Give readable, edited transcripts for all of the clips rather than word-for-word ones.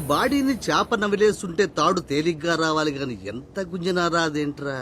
బాడీని చేప నవిలేస్తుంటే తాడు తేలిగ్గా రావాలి గాని ఎంత గుంజనా రాదేంట్రా.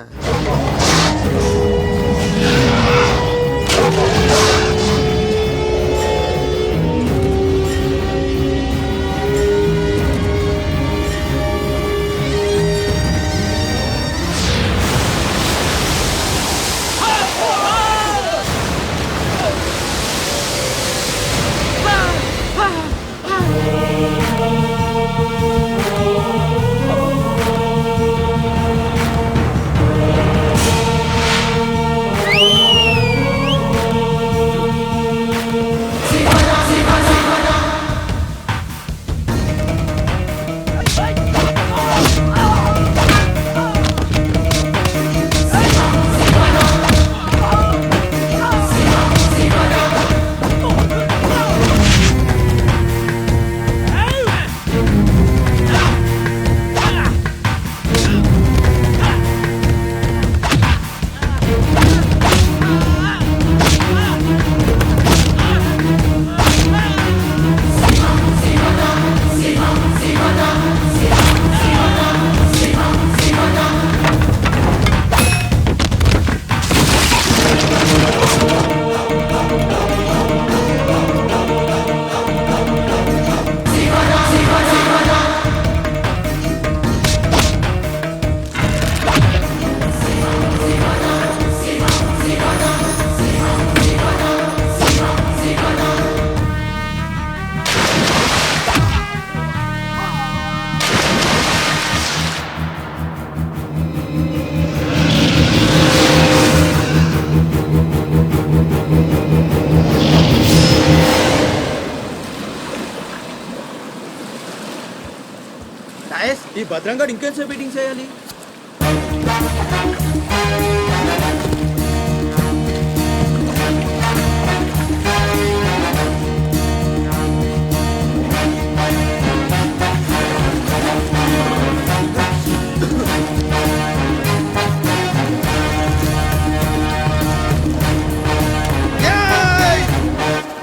ఈ భద్రంగా ఇంకేంసేపు మీటింగ్ చేయాలి.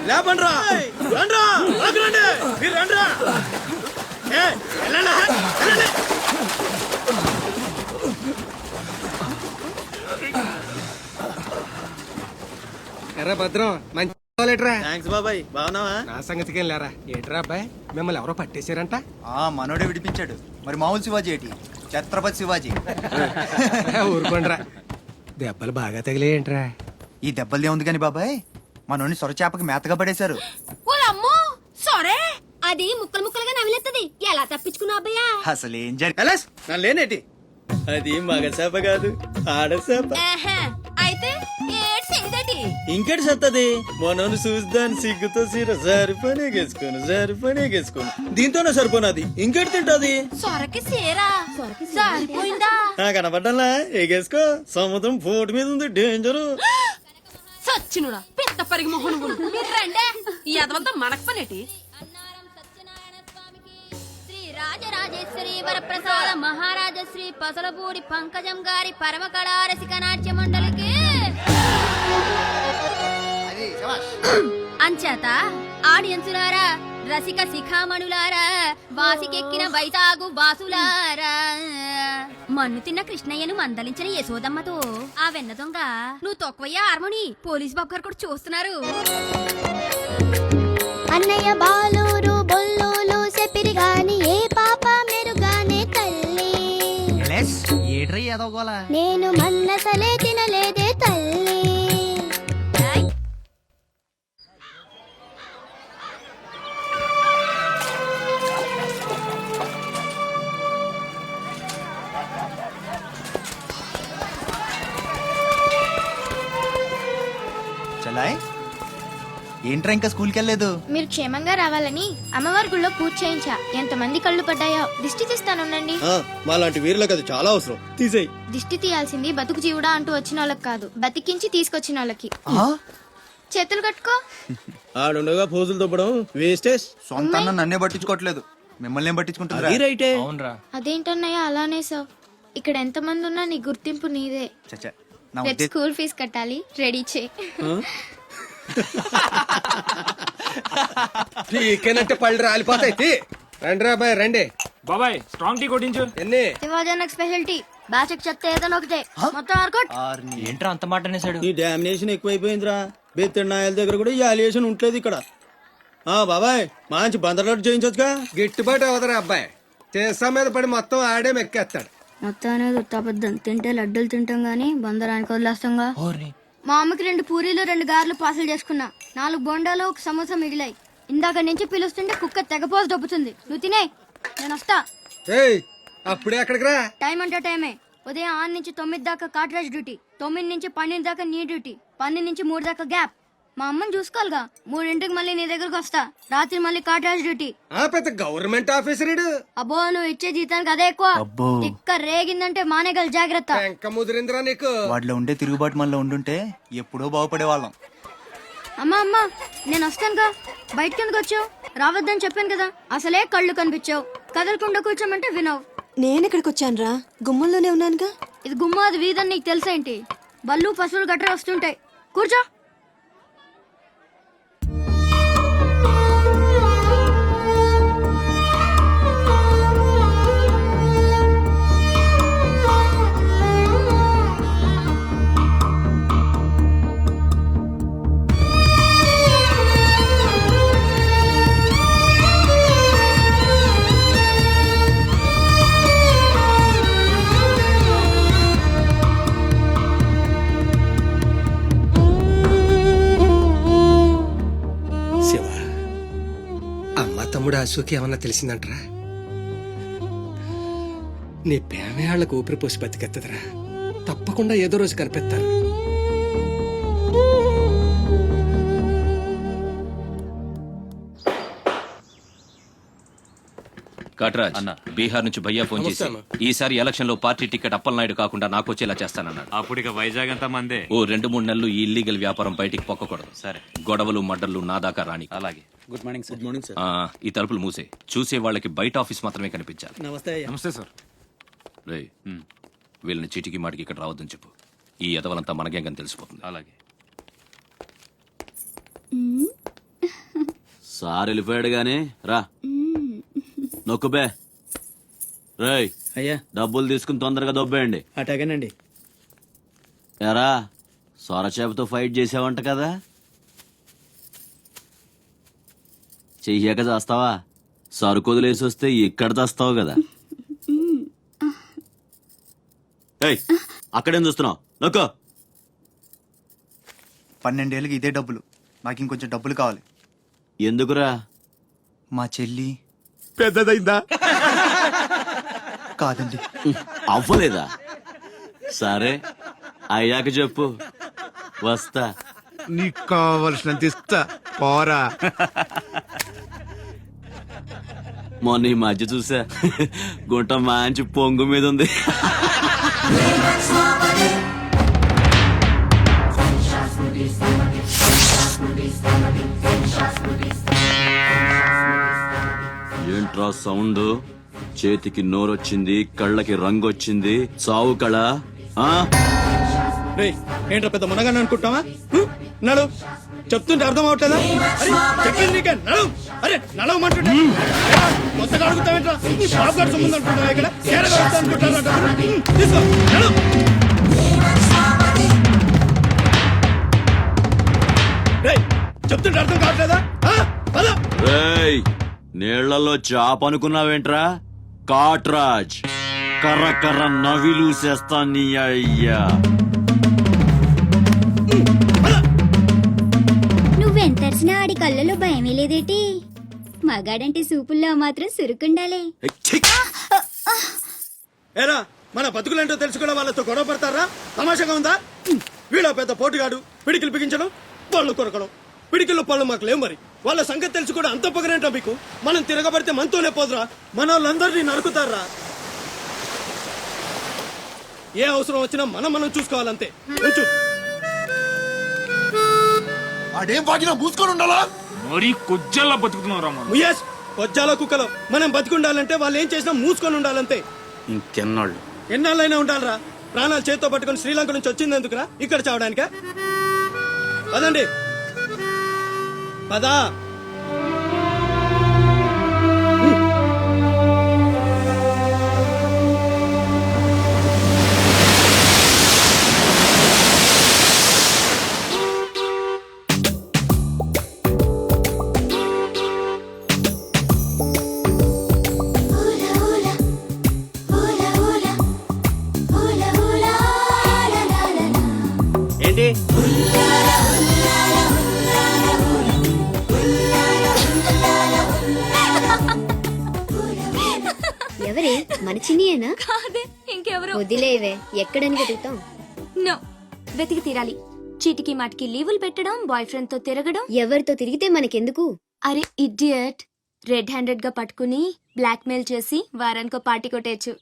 లేపండ్రా రండ్రా రండి మీరు రండ్రా. ఎరా భద్రం మంచి థాంక్స్ బాబాయ్. బాగున్నావా? నా సంగతికేం లేరా. ఏట్రా అబ్బాయి మిమ్మల్ని ఎవరో పట్టేశారంట? మనోడే విడిపించాడు. మరి మామూలు శివాజీ ఏంటి, ఛత్రపతి శివాజీ. ఊరుకోండ్రా. దెబ్బలు బాగా తగిలేయంట్రా. ఈ దెబ్బలదే ఉంది కాని బాబాయ్, మనోని సొరచేపకి మేతగా పడేశారు. అది ముక్కలు ముక్కలుగా నవిలేస్తుంది. ఎలా తప్పించుకున్నా అబ్బయ్యా? అసలు ఏం నన్ను లేనేటి, అది మగ చేప కాదు ఆడసేప. అయితే ఇంకటి సత్తది మనోను చూద్దాని సిగ్గుతో సీర సరిపనేగేసుకోను దీంతోనే సరిపోనాది. ఇంకెటి తింటది? సొరకి సీరా సరిపోయిందా? కనపడ్డా ఎగేసుకో. సముద్రం పోటు మీద ఉంది, డేంజరు. సచ్చినుడా పెద్ద పరిగి మొహను మీరు రండే. ఈ అదవంతా మనకు పనేటి. రాజరాజేశ్వరి వరప్రసాద మహారాజశ్రీ పసలపూడి పంకజం గారి పరమ కళా రసిక నాట్య మండలికి అంచేత ఆడియన్సులారా, రసిక శిఖామణులారా, వాసికెక్కిన వైజాగు వాసులారా, మన్ను తిన్న కృష్ణయ్యను మందలించిన యశోదమ్మతో ఆ వెన్న దొంగ నువ్వు తొక్కవయ్యా హార్మోని పోలీస్ బాబు గారు కూడా చూస్తున్నారు. అన్నయ్య బాలూరు బొల్లూలు చెప్పిరి గాని ఏ పాప మెరుగానే తల్లి. నేను మన్నసలే తినలేదే తల్లి. చలాయ్ ఏంట్రా ఇంకా స్కూల్కి వెళ్ళలేదు? మీరు క్షేమంగా రావాలని అమ్మవారి గుళ్ళో పూజ చేయించా. ఎంతమంది కళ్ళు పడ్డాయో. దిష్టి తీస్తానుండండి. మాలాంటి వీరులకు అది చాలా అవసరం. తీసేయి. దిష్టి తీయాల్సింది బతుకు జీవుడా అంటూ వచ్చిన వాళ్ళకి కాదు, బతికించి తీసుకొచ్చిన వాళ్ళకి. చేతులు కట్టుకో. ఆడుండగా పోజులు తప్పడం వేస్టేజ్. సొంత అన్న నన్నే పట్టించుకోవట్లేదు, మిమ్మల్ని ఏం పట్టించుకుంటారా? రైటే. అదేంటన్నయ్య అలానే సార్, ఇక్కడ ఎంతమంది ఉన్నా నీ గుర్తింపు నీదే. చచ్చా, నా రేపు ఉద్దేశం స్కూల్ ఫీజు కట్టాలి, రెడీ చేయి. టీకేనంటే పళ్ళు రాలిపోతాయి. రండి రా బాయ్ రండి. బాబాయ్ స్ట్రాంగ్ టీ కొట్టించు. ఎన్ని శివాజనకు స్పెషాలిటీ బ్యాచ్ చెప్తే ఏదైనా ఒకటే మొత్తం ఆర్కోట్. ఏంట్రా అంత మాట అనేసాడు? ఈ డామినేషన్ ఎక్కువైపోయిందిరా. బెత్తడి నాయల దగ్గర కూడా ఈ అలియేషన్ ఉంటలేదు ఇక్కడ. బాబాయ్ మంచి బందర్లాట్ చేయించొచ్చుగా. గిట్టుబాటు అవదరా అబ్బాయి, చేసా మీద పడి మొత్తం ఆడే మెక్కేస్తాడు. మొత్తం అనేది ఉత్తాపద్దం. తింటే లడ్డూలు తింటాం గానీ బందరానికి వదిలేస్తాంగా. మా అమ్మకి 2 పూరీలు 2 గారెలు పార్సల్ చేసుకున్నా. 4 బొండాలు 1 సమోసా మిగిలాయి. ఇందాక నుంచి పిలుస్తుంటే కుక్క తెగపోసి దొబ్బుతుంది. నువ్వు తినే, నేను వస్తా. ఏయ్ అప్పుడే అక్కడికి రా. టైం అంటే టైమే. ఉదయం 6 నుంచి 9 దాకా కాట్రాజ్ డ్యూటీ, 9 నుంచి 12 దాకా నీ డ్యూటీ, 12 నుంచి 3 దాకా గ్యాప్. మా అమ్మని చూసుకోవాలిగా. 3ంటికి మళ్ళీ నీ దగ్గరకు వస్తా. రాత్రి మళ్ళీ కాట్రాజ్ డ్యూటీ. పెద్ద గవర్నమెంట్ ఆఫీసర్. అబ్బో నువ్వు ఇచ్చే జీతానికి అదే ఎక్కువ. అబ్బో. ఇక్క రేగిందంటే మానేగల జాగ్రత్త. వెంక ముదిరిందిరా నీకు. వాటిలో ఉండే తిరుగుబాటు మనలో ఉండుంటే ఎప్పుడో బాగుపడే వాళ్ళం. అమ్మా అమ్మా నేను వస్తానుగా. బయటకి ఎందుకు వచ్చావు? రావద్దని చెప్పాను కదా. అసలే కళ్ళు కనిపించావు. కదలకుండా కూర్చోమంటే వినవు. నేనెక్కడికి వచ్చానురా, గుమ్మంలోనే ఉన్నానుగా. ఇది గుమ్మ, అది వీధని నీకు తెలుసేంటి? బళ్ళు పశువులు గట్రా వస్తుంటాయి. కూర్చో. శివ, అమ్మ తమ్ముడు అశోక్ ఏమన్నా తెలిసిందంటరా? నీ పేమేళ్లకు ఊపిరి పోసి బతికెత్తదరా. తప్పకుండా ఏదో రోజు కనిపెత్తారు. కట్రాజ్ అన్న, బీహార్ నుంచి భయ్యా ఫోన్ చేసి నమస్తే అన్న. ఈసారి ఎలక్షన్ లో పార్టీ టికెట్ అప్పలనాయుడు కాకుండా నాకు వచ్చేలా చేస్తానన్నాడు. అప్పుడు ఇక వైజాగ్ అంతా మందే. ఓ 2-3 నెలలు ఈ ఇల్లీగల్ వ్యాపారం బయటికి పొక్కకూడదు. సరే. గొడవలు మడ్డర్లు నా దాకా రాని. అలాగే. Good morning sir. Good morning sir. ఈ తలుపులు మూసే. చూసే వాళ్ళకి బయట ఆఫీస్ మాత్రమే కనిపించాలి. నమస్తే అయ్యా. నమస్తే సార్. రేయ్, వీళ్ళని చీటికి మాటికి ఇక్కడ రావద్దని చెప్పు. ఈ ఎదవలంతా మనకేం తెలిసిపోతుంది. అలాగే. సార్ వెళ్ళిపోయాడు గానీ రా నొక్కుబే. రేయ్, అయ్యా డబ్బులు తీసుకుని తొందరగా దొబ్బేయండి. అటాగేనండి. ఎరా సొరచేపతో ఫైట్ చేసావంట కదా, చెయ్యాక చేస్తావా? సరుకొదిలేసి వస్తే ఇక్కడ చేస్తావు కదా. ఏయ్, అక్కడేం చూస్తున్నావు? నొక్కో. 12 ఏళ్ళకి ఇదే డబ్బులు. నాకు ఇంకొంచెం డబ్బులు కావాలి. ఎందుకురా? మా చెల్లి పెద్దదైందా? కాదండి. అవ్వలేదా? సరే అయ్యాక చెప్పు, వస్తా. నీకు కావలసినంత ఇస్తా, పోరా. మొన్న ఈ మధ్య చూసా, గుంట మంచి పొంగు మీద ఉంది. ఏంట్రా సౌండ్? చేతికి నోరొచ్చింది, కళ్ళకి రంగు వచ్చింది. చావు కళ. రేయ్, ఏంట్రా పెద్ద మునగాన్ని అనుకుంటావా? నడు, చెప్తుంటే అర్థం అవట్లేదా? అరే చెప్పింది నీకే, నడు. అరే నడవమంటుంటే కొత్తగా అడుగుతావేంట్రా? నీ బాబు గారి సంబంధం అనుకుంటావా? ఇక్కడ ఏడగా వస్తా అనుకుంటారా? తీసుకో, నడు. రేయ్, చెప్తుంటే అర్థం కావట్లేదా? పద. రేయ్, నీళ్లలో చాప అనుకున్నావేంట్రా? కాట్రాజ్ కర్ర కర్ర నవిలూసేస్తా నీ అయ్యా. నువ్వెంతర్చినా ఆడి కళ్ళలో భయమే లేదేటి? మగాడంటే సూపుల్లో మాత్రం సురుకుండాలే. ఏరా, మన బతుకులేంటో తెలుసుకునే వాళ్ళతో గొడవ పడతారా? తమాషాగా ఉందా? వీళ్ళ పెద్ద పోటుగాడు, పిడికిలు బిగించడం, వాళ్ళు కొరకడం. పిడికిలో పళ్ళు మాకు లేవు మరి. వాళ్ళ సంగతి తెలిసి కూడా అంత పొగరేంటా మీకు? మనం తిరగబడితే మనతోనే పోదురా, మన వాళ్ళందరినీ నరుకుతారా. ఏ అవసరం వచ్చినా మనం చూసుకోవాలంతే. ఉంచు. ఆడేం బాగినా మూసుకొని ఉండాలా? మరీ కొజ్జల్లా బతుకుతున్నావు రా ముయేష్, కొజ్జాల కుక్కలో మనం బతికుండాలంటే వాళ్ళు ఏం చేసినా మూసుకొని ఉండాలంతే. ఇంకెన్నాళ్ళు ఎన్నాళ్ళైనా ఉండాలరా. ప్రాణాలు చేత్తో పట్టుకొని శ్రీలంక నుంచి వచ్చింది ఎందుకురా? ఇక్కడ చావడానికా? పదండి పదా. ఏంటి ఎవరే మన చిన్నియేనా? కాదే ఇంకెవరు. వదిలేవే, ఎక్కడని వెతుకుతాం? నో, వెతికి తీరాలి. చీటికి మాటికి లీవులు పెట్టడం, బాయ్ ఫ్రెండ్ తో తిరగడం. ఎవరితో తిరిగితే మనకెందుకు? అరే ఇడియట్, రెడ్ హ్యాండెడ్ గా పట్టుకుని బ్లాక్ మెయిల్ చేసి వారానికో పార్టీ కొట్టేయచ్చు.